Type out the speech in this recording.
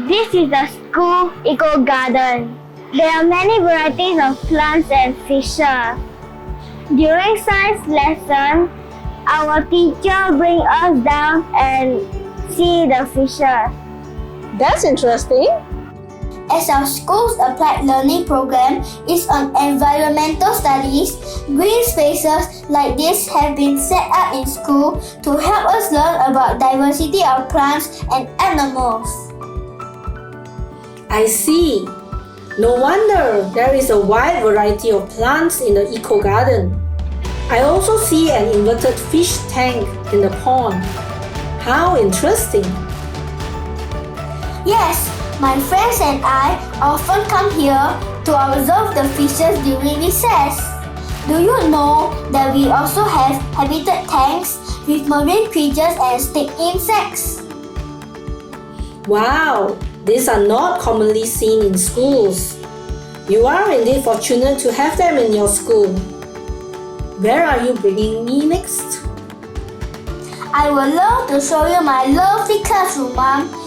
This is the school eco garden. There are many varieties of plants and fishes. During science lesson, our teacher brings us down and see the fishes. That's interesting. As our school's applied learning program is on environmental studies, green spaces like this have been set up in school to help us learn about diversity of plants and animals. I see. No wonder there is a wide variety of plants in the eco garden. I also see an inverted fish tank in the pond. How interesting! Yes, my friends and I often come here to observe the fishes during recess. Do you know that we also have habitat tanks with marine creatures and stick insects? Wow, these are not commonly seen in schools. You are indeed fortunate to have them in your school. Where are you bringing me next? I would love to show you my lovely classroom, Mom.